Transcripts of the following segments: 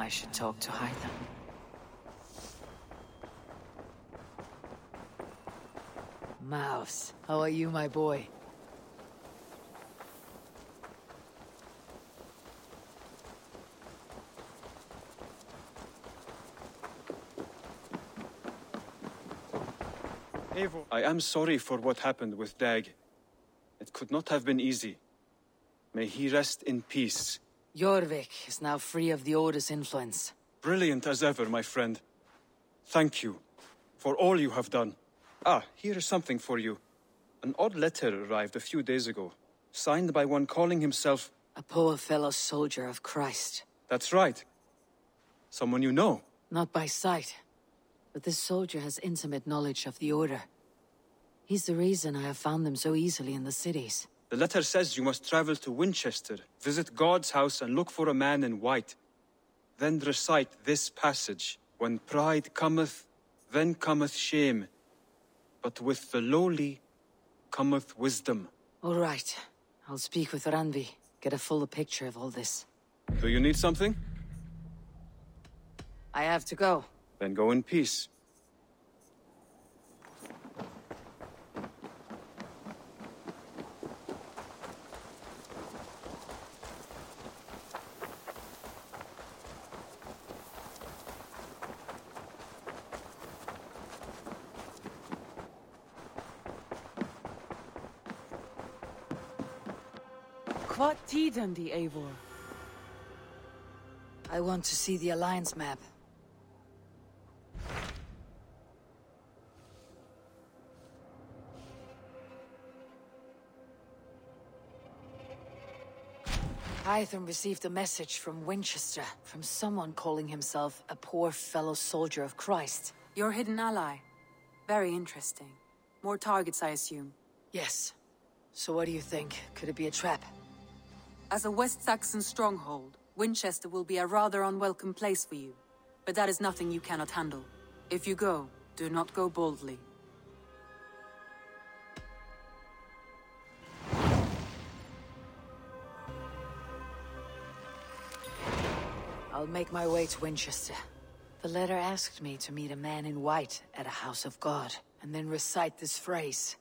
I should talk to hide them. Mouse, how are you, my boy? Eivor, I am sorry for what happened with Dag. It could not have been easy. May he rest in peace. Jorvik is now free of the Order's influence. Brilliant as ever, my friend. Thank you for all you have done. Ah, here is something for you. An odd letter arrived a few days ago, signed by one calling himself... A poor fellow soldier of Christ. That's right. Someone you know. Not by sight, but this soldier has intimate knowledge of the Order. He's the reason I have found them so easily in the cities. The letter says you must travel to Winchester, visit God's house and look for a man in white. Then recite this passage. When pride cometh, then cometh shame. But with the lowly cometh wisdom. All right. I'll speak with Randvi, get a fuller picture of all this. Do you need something? I have to go. Then go in peace. What tiden die Eivor? I want to see the Alliance map. Hytham received a message from Winchester, from someone calling himself a poor fellow soldier of Christ. Your hidden ally. Very interesting. More targets, I assume. Yes. So what do you think? Could it be a trap? As a West Saxon stronghold, Winchester will be a rather unwelcome place for you. But that is nothing you cannot handle. If you go, do not go boldly. I'll make my way to Winchester. The letter asked me to meet a man in white at a house of God, and then recite this phrase.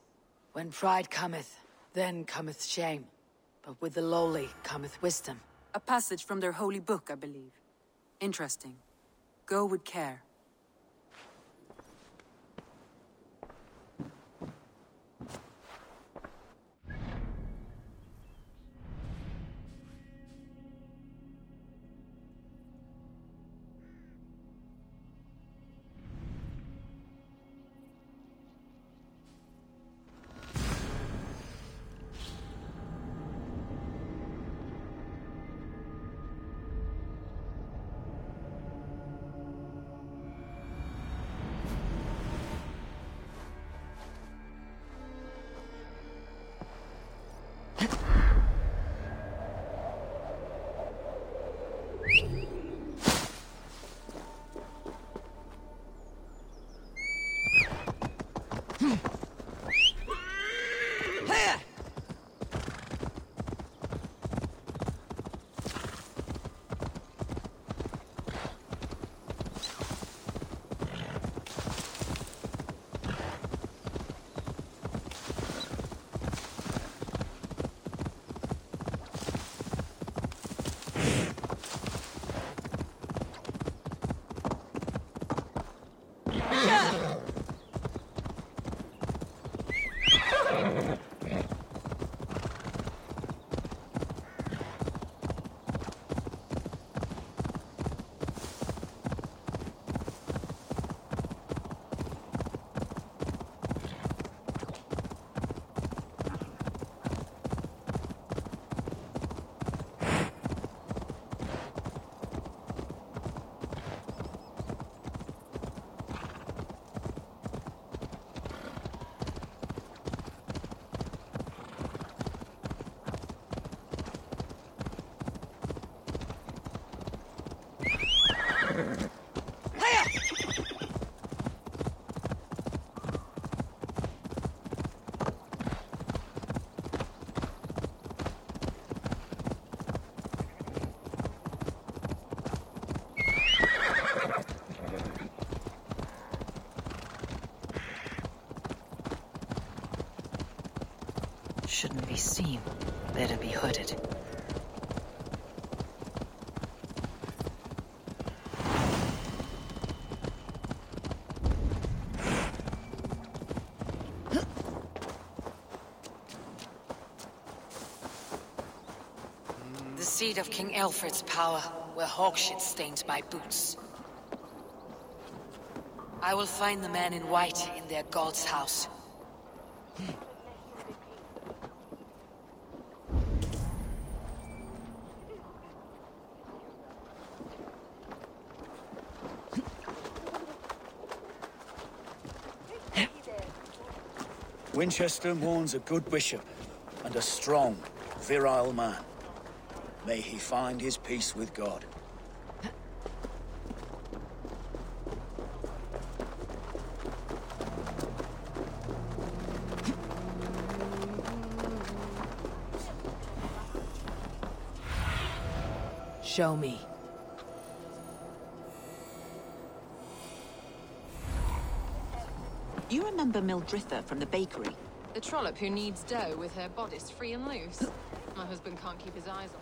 When pride cometh, then cometh shame. But with the lowly cometh wisdom. A passage from their holy book, I believe. Interesting. Go with care. Shouldn't be seen. Better be hooded. The seat of King Alfred's power, where hawkshit stains my boots. I will find the man in white in their god's house. Winchester mourns a good bishop and a strong, virile man. May he find his peace with God. Show me. You remember Mildritha from the bakery? The trollop who kneads dough with her bodice free and loose. My husband can't keep his eyes on.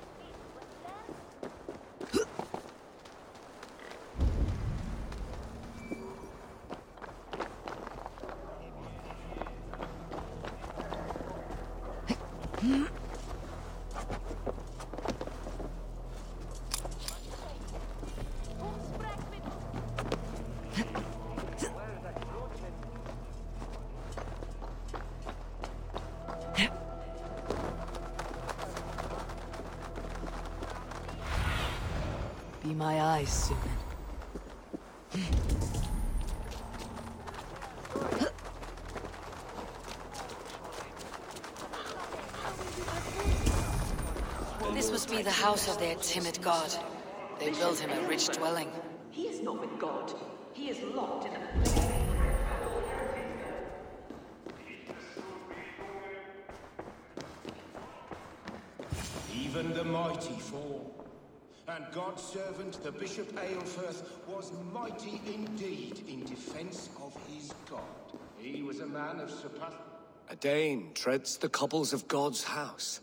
Be my eyes, Sýnin. This must be the house of their timid god. They built him a rich dwelling. He is not with God. He is locked in a... Even the mighty fall. And God's servant, the Bishop Aelfirth, was mighty indeed in defense of his God. He was a man of surpassing... A Dane treads the cobbles of God's house.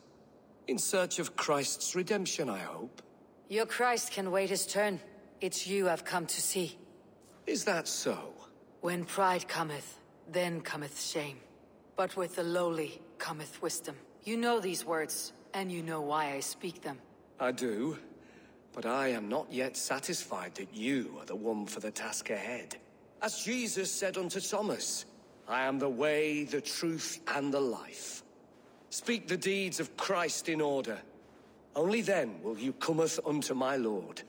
In search of Christ's redemption, I hope. Your Christ can wait his turn. It's you I've come to see. Is that so? When pride cometh, then cometh shame. But with the lowly cometh wisdom. You know these words, and you know why I speak them. I do. But I am not yet satisfied that you are the one for the task ahead. As Jesus said unto Thomas, I am the way, the truth, and the life. Speak the deeds of Christ in order. Only then will you cometh unto my Lord.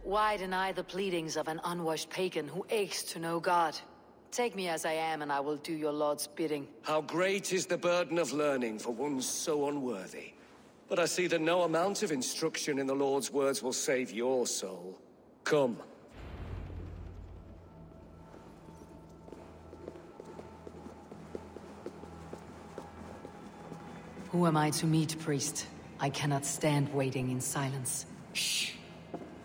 Why deny the pleadings of an unwashed pagan who aches to know God? Take me as I am, and I will do your Lord's bidding. How great is the burden of learning for one so unworthy. But I see that no amount of instruction in the Lord's words will save your soul. Come. Who am I to meet, priest? I cannot stand waiting in silence. Shh.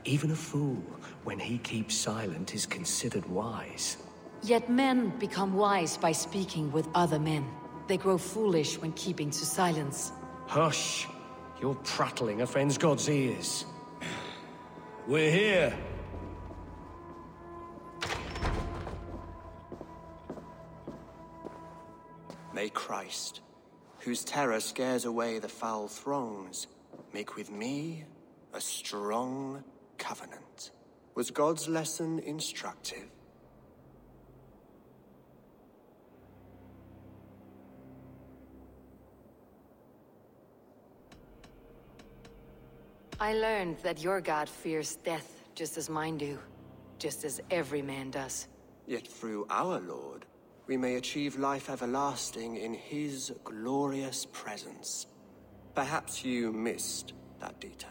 Even a fool, when he keeps silent, is considered wise. Yet men become wise by speaking with other men. They grow foolish when keeping to silence. Hush! Your prattling offends God's ears. We're here! May Christ, whose terror scares away the foul throngs, make with me a strong covenant. Was God's lesson instructive? I learned that your god fears death just as mine do. Just as every man does. Yet through our Lord, we may achieve life everlasting in his glorious presence. Perhaps you missed that detail.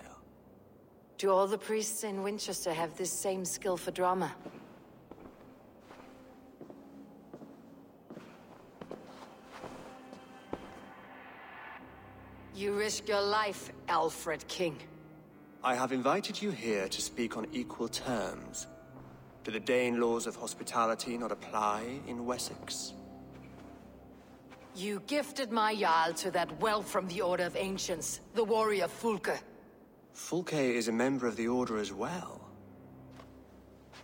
Do all the priests in Winchester have this same skill for drama? You risk your life, Alfred King. I have invited you here to speak on equal terms. Do the Dane laws of hospitality not apply in Wessex? You gifted my Jarl to that whelp from the Order of Ancients, the warrior Fulke. Fulke is a member of the Order as well.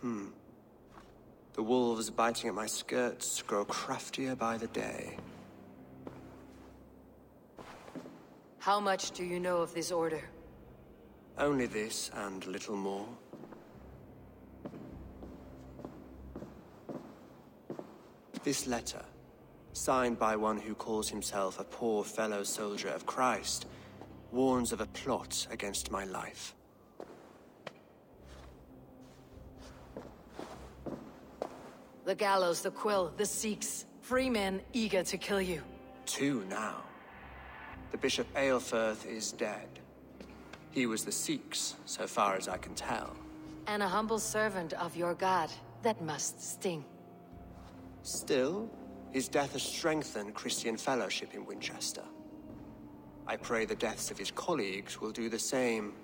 The wolves biting at my skirts grow craftier by the day. How much do you know of this order? Only this and little more. This letter, signed by one who calls himself a poor fellow soldier of Christ, warns of a plot against my life. The gallows, the quill, the Sikhs. Free men eager to kill you. 2 now. The Bishop Aelfirth is dead. He was the Sikhs, so far as I can tell. And a humble servant of your god. That must sting. Still, his death has strengthened Christian fellowship in Winchester. I pray the deaths of his colleagues will do the same.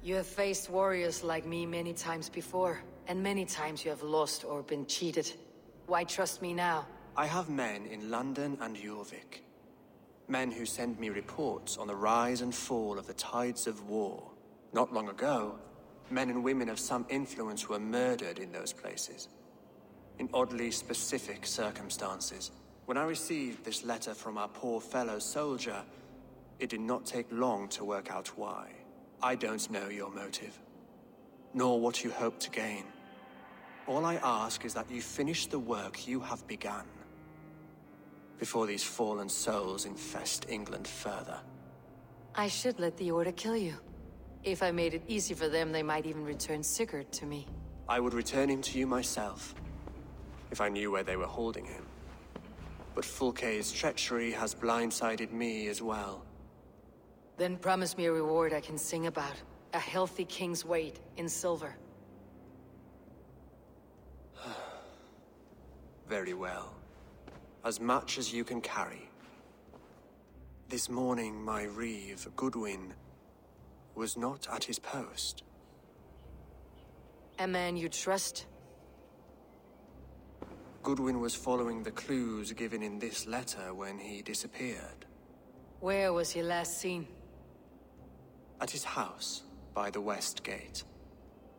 You have faced warriors like me many times before, and many times you have lost or been cheated. Why trust me now? I have men in London and Jorvik. Men who send me reports on the rise and fall of the tides of war. Not long ago, men and women of some influence were murdered in those places. In oddly specific circumstances. When I received this letter from our poor fellow soldier, it did not take long to work out why. I don't know your motive, nor what you hope to gain. All I ask is that you finish the work you have begun, before these fallen souls infest England further. I should let the Order kill you. If I made it easy for them, they might even return Sigurd to me. I would return him to you myself, if I knew where they were holding him. But Fulke's treachery has blindsided me as well. Then promise me a reward I can sing about. A healthy king's weight in silver. Very well. As much as you can carry. This morning, my Reeve, Goodwin, was not at his post. A man you trust? Goodwin was following the clues given in this letter when he disappeared. Where was he last seen? At his house, by the West Gate.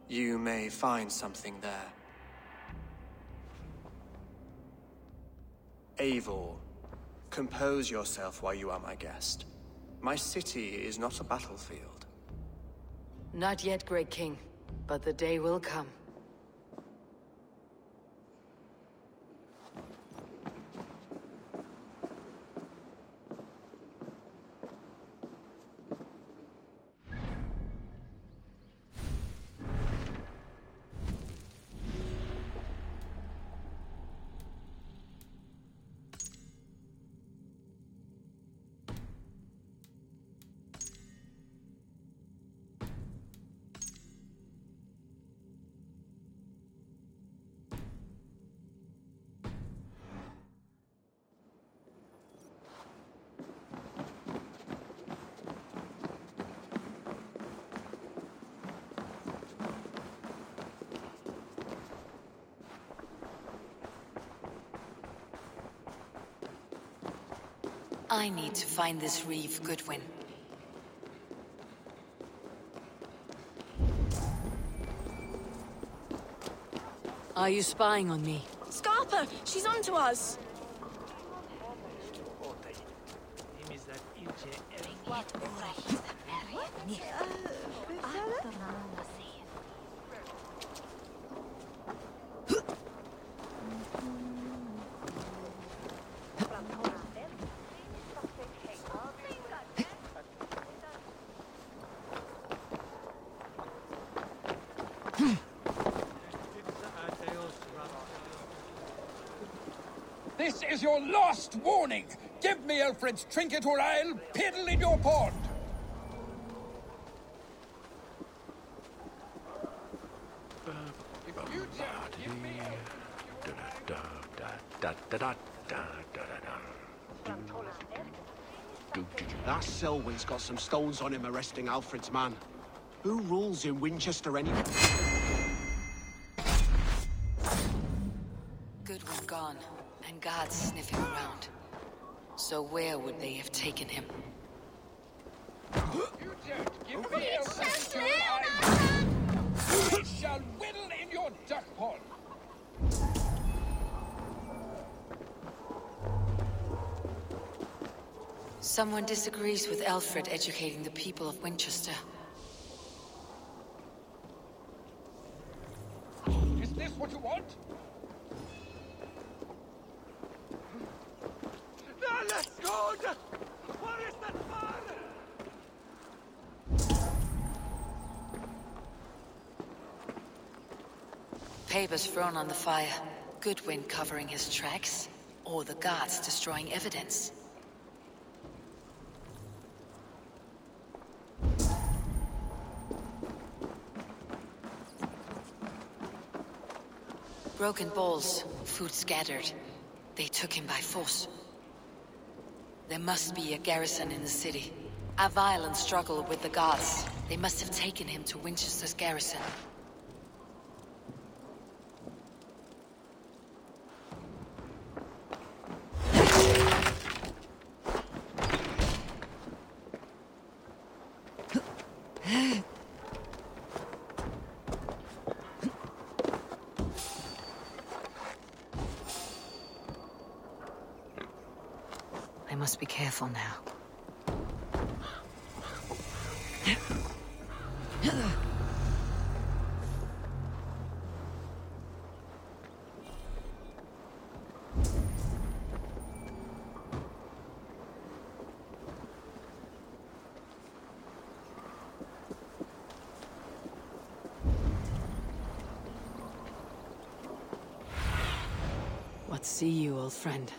You may find something there. Eivor, compose yourself while you are my guest. My city is not a battlefield. Not yet, great king, but the day will come. I need to find this Reeve, Goodwin. Are you spying on me? Scarpa! She's onto us! This is your last warning! Give me Alfred's trinket or I'll piddle in your pond! That Selwyn's got some stones on him arresting Alfred's man. Who rules in Winchester anyway? Goodwin gone, and guards sniffing around. So where would they have taken him? You don't give me a picture, I shall whittle in your duck pond. Someone disagrees with Alfred educating the people of Winchester. Is this what you want? No, let's go! What is that fire? Papers thrown on the fire. Goodwin covering his tracks, or the guards destroying evidence. Broken bowls, food scattered. They took him by force. There must be a garrison in the city. A violent struggle with the guards. They must have taken him to Winchester's garrison. I must be careful now. What see you, old friend?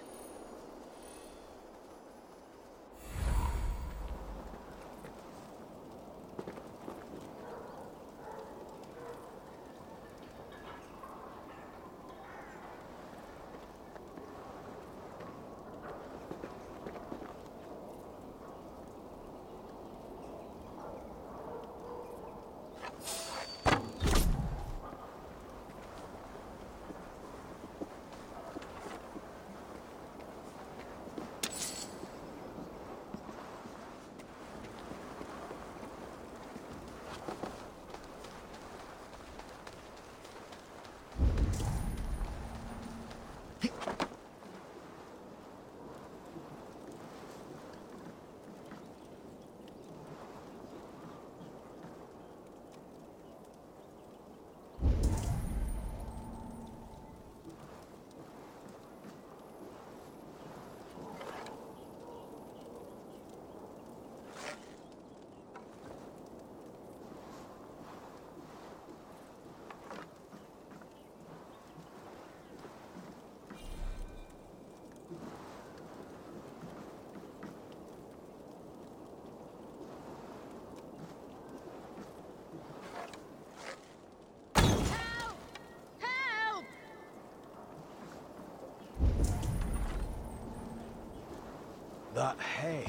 That hay?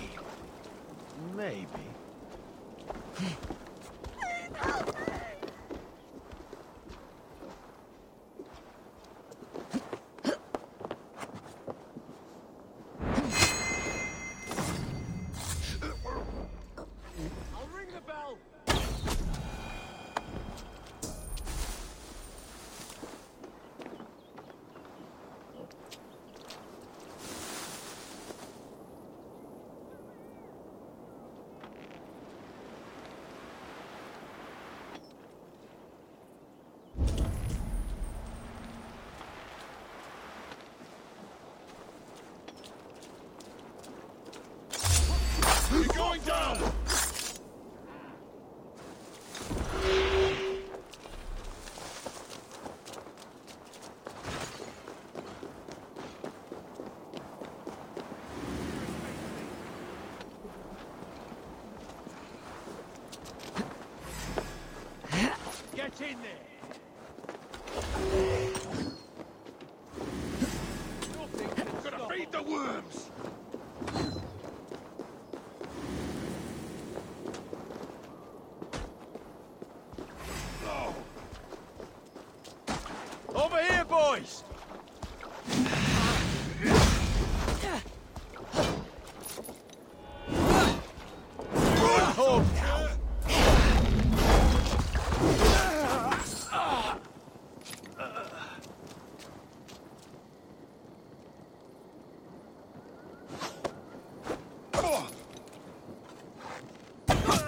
Maybe. I'll ring the bell. You're going down! Get in there. Gonna feed the worms! boys! Run home now!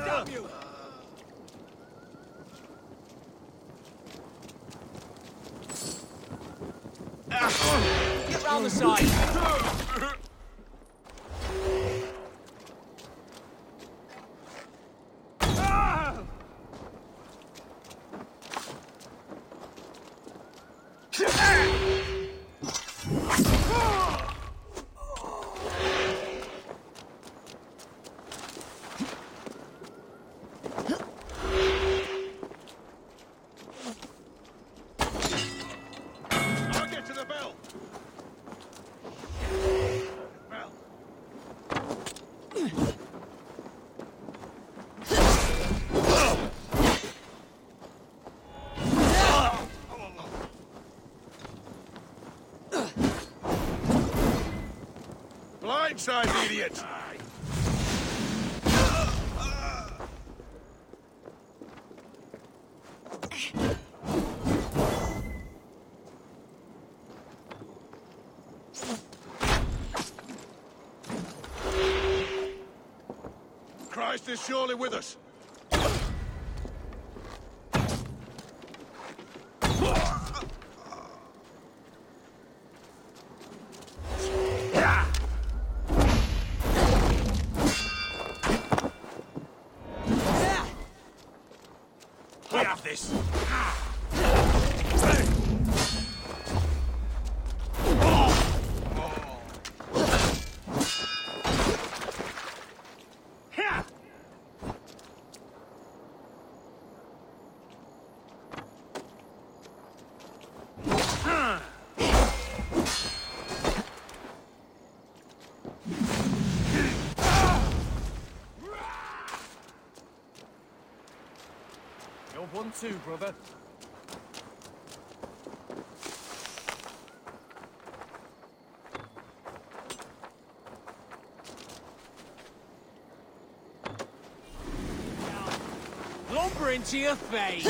Damn you! Get round the side! I'll get to the bell! Bell. Blindside, idiot! Christ is surely with us. We have this. You're 1-2, brother. Lumber into your face!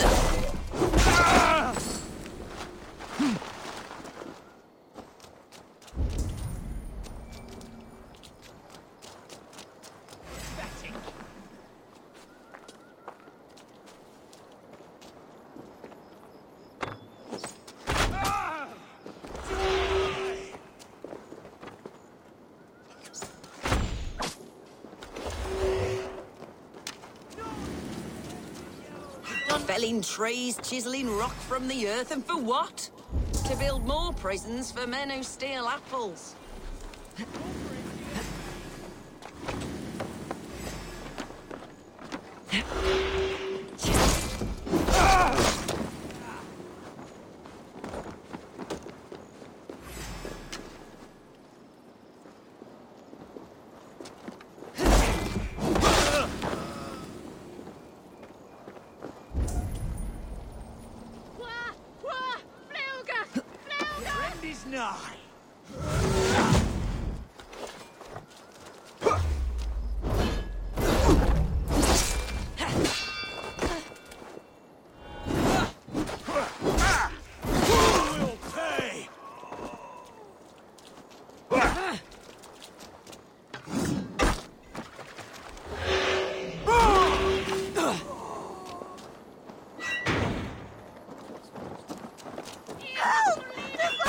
Felling trees, chiseling rock from the earth, and for what? To build more prisons for men who steal apples.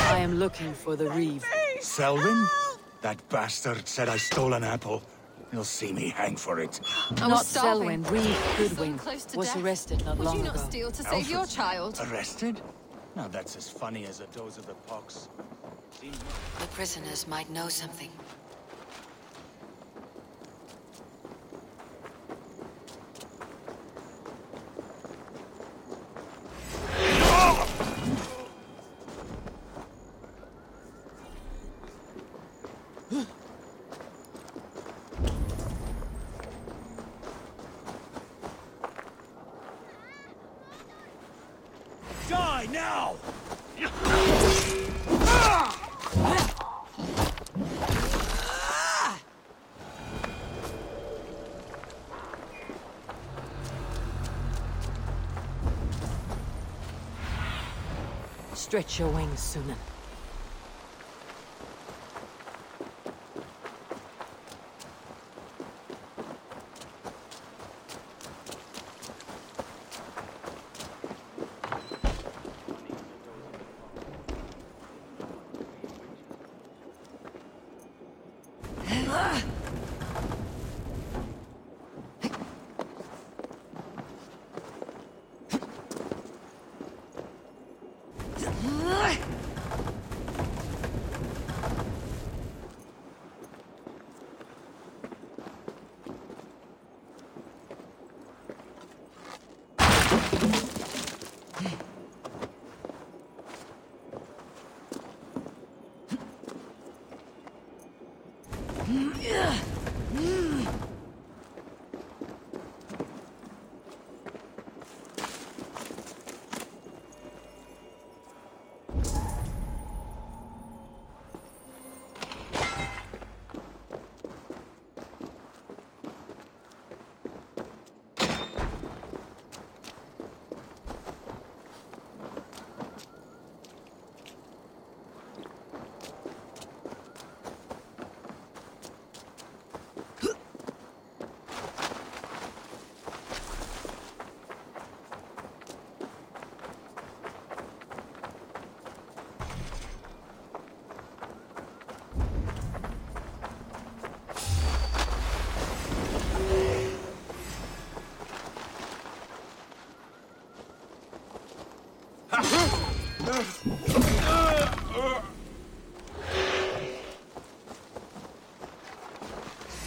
I am looking for the Reeve. Selwyn? That bastard said I stole an apple. You'll see me hang for it. Not Selwyn, Reeve Goodwin close to was death. arrested not Would long you not ago. steal to save your child? Arrested? Now that's as funny as a dose of the pox. The prisoners might know something. Die now! Stretch your wings, Sýnin.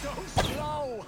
So slow!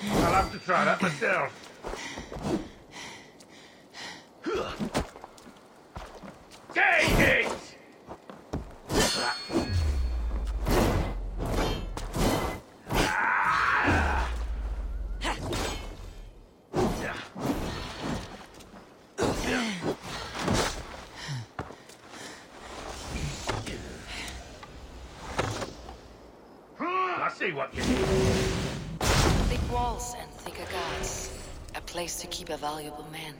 I'll have to try that myself. Take it! I see what you mean. Thick walls and thicker guards. A place to keep a valuable man.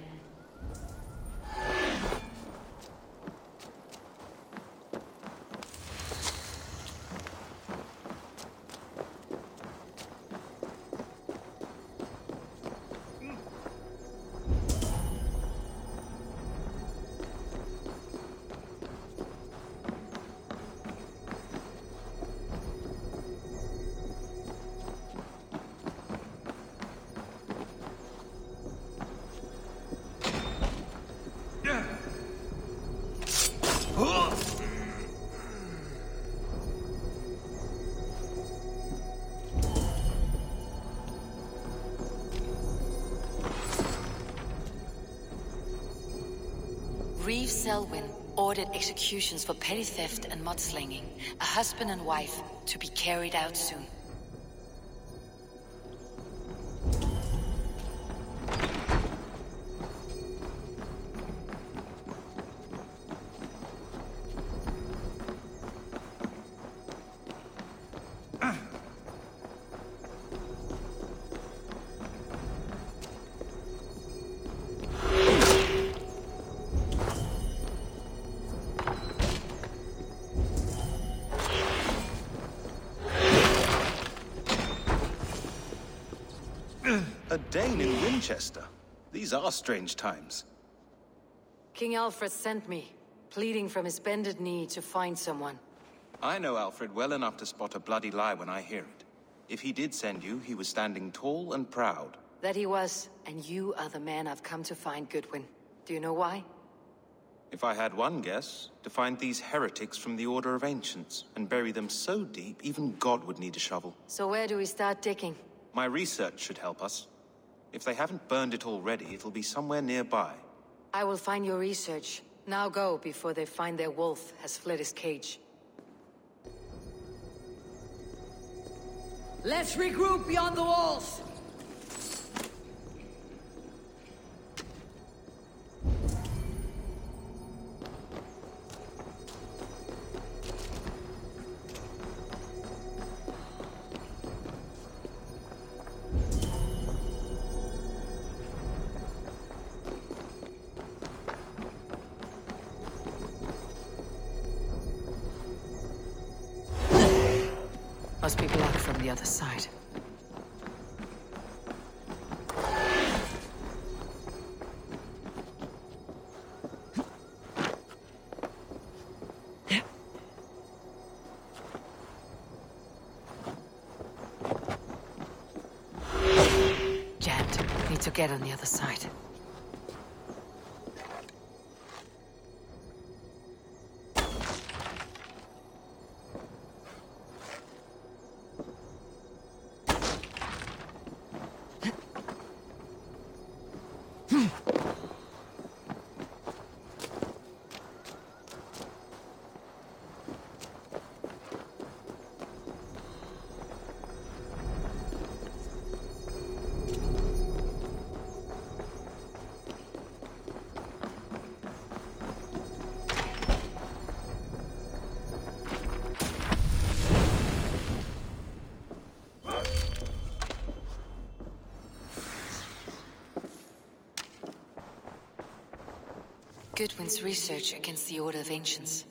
Reeve Selwyn ordered executions for petty theft and mudslinging. A husband and wife to be carried out soon. Winchester. These are strange times. King Alfred sent me, pleading from his bended knee to find someone. I know Alfred well enough to spot a bloody lie when I hear it. If he did send you, he was standing tall and proud. That he was, and you are the man I've come to find, Goodwin. Do you know why? If I had one guess, to find these heretics from the Order of Ancients, and bury them so deep, even God would need a shovel. So where do we start digging? My research should help us. If they haven't burned it already, it'll be somewhere nearby. I will find your research. Now go, before they find their wolf has fled his cage. Let's regroup beyond the walls! Must be blocked from the other side. Jammed. Need to get on the other side. Goodwin's research against the Order of Ancients.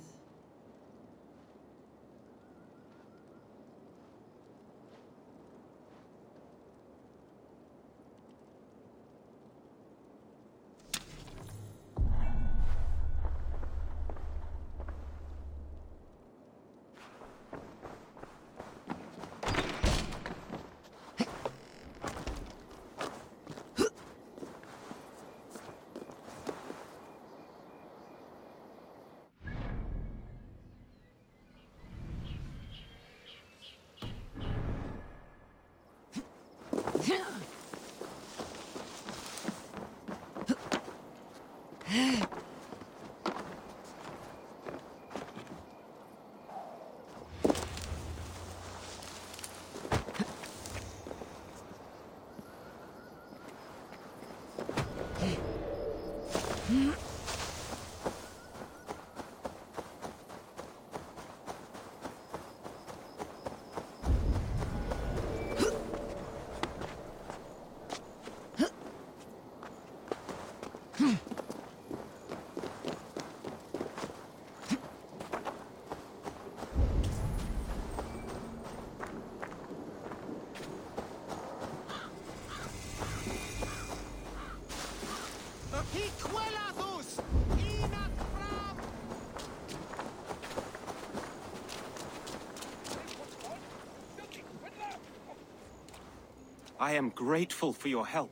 I am grateful for your help.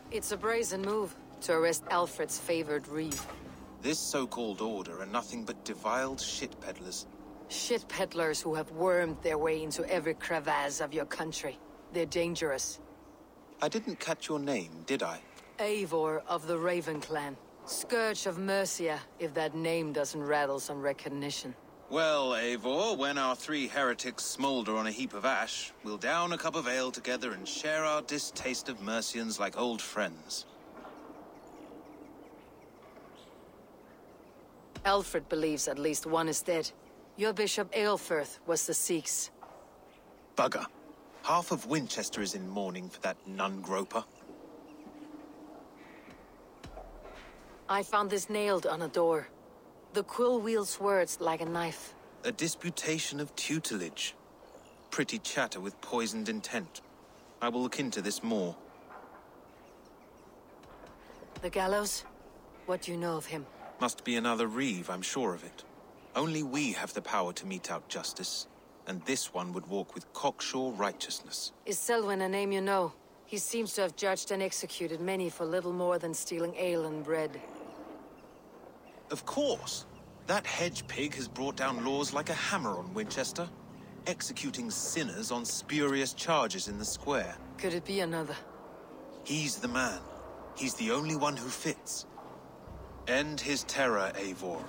It's a brazen move to arrest Alfred's favored Reeve. This so-called order are nothing but defiled shit peddlers. Shit peddlers who have wormed their way into every crevasse of your country. They're dangerous. I didn't catch your name, did I? Eivor of the Raven clan. Scourge of Mercia, if that name doesn't rattle some recognition. Well, Eivor, when our three heretics smolder on a heap of ash, we'll down a cup of ale together and share our distaste of Mercians like old friends. Alfred believes at least one is dead. Your Bishop Aelfirth was the Sikhs. Bugger. Half of Winchester is in mourning for that nun-groper. I found this nailed on a door. The quill wields words like a knife. A disputation of tutelage. Pretty chatter with poisoned intent. I will look into this more. The gallows? What do you know of him? Must be another Reeve, I'm sure of it. Only we have the power to mete out justice, and this one would walk with cocksure righteousness. Is Selwyn a name you know? He seems to have judged and executed many for little more than stealing ale and bread. Of course! That hedge pig has brought down laws like a hammer on Winchester, executing sinners on spurious charges in the square. Could it be another? He's the man. He's the only one who fits. End his terror, Eivor.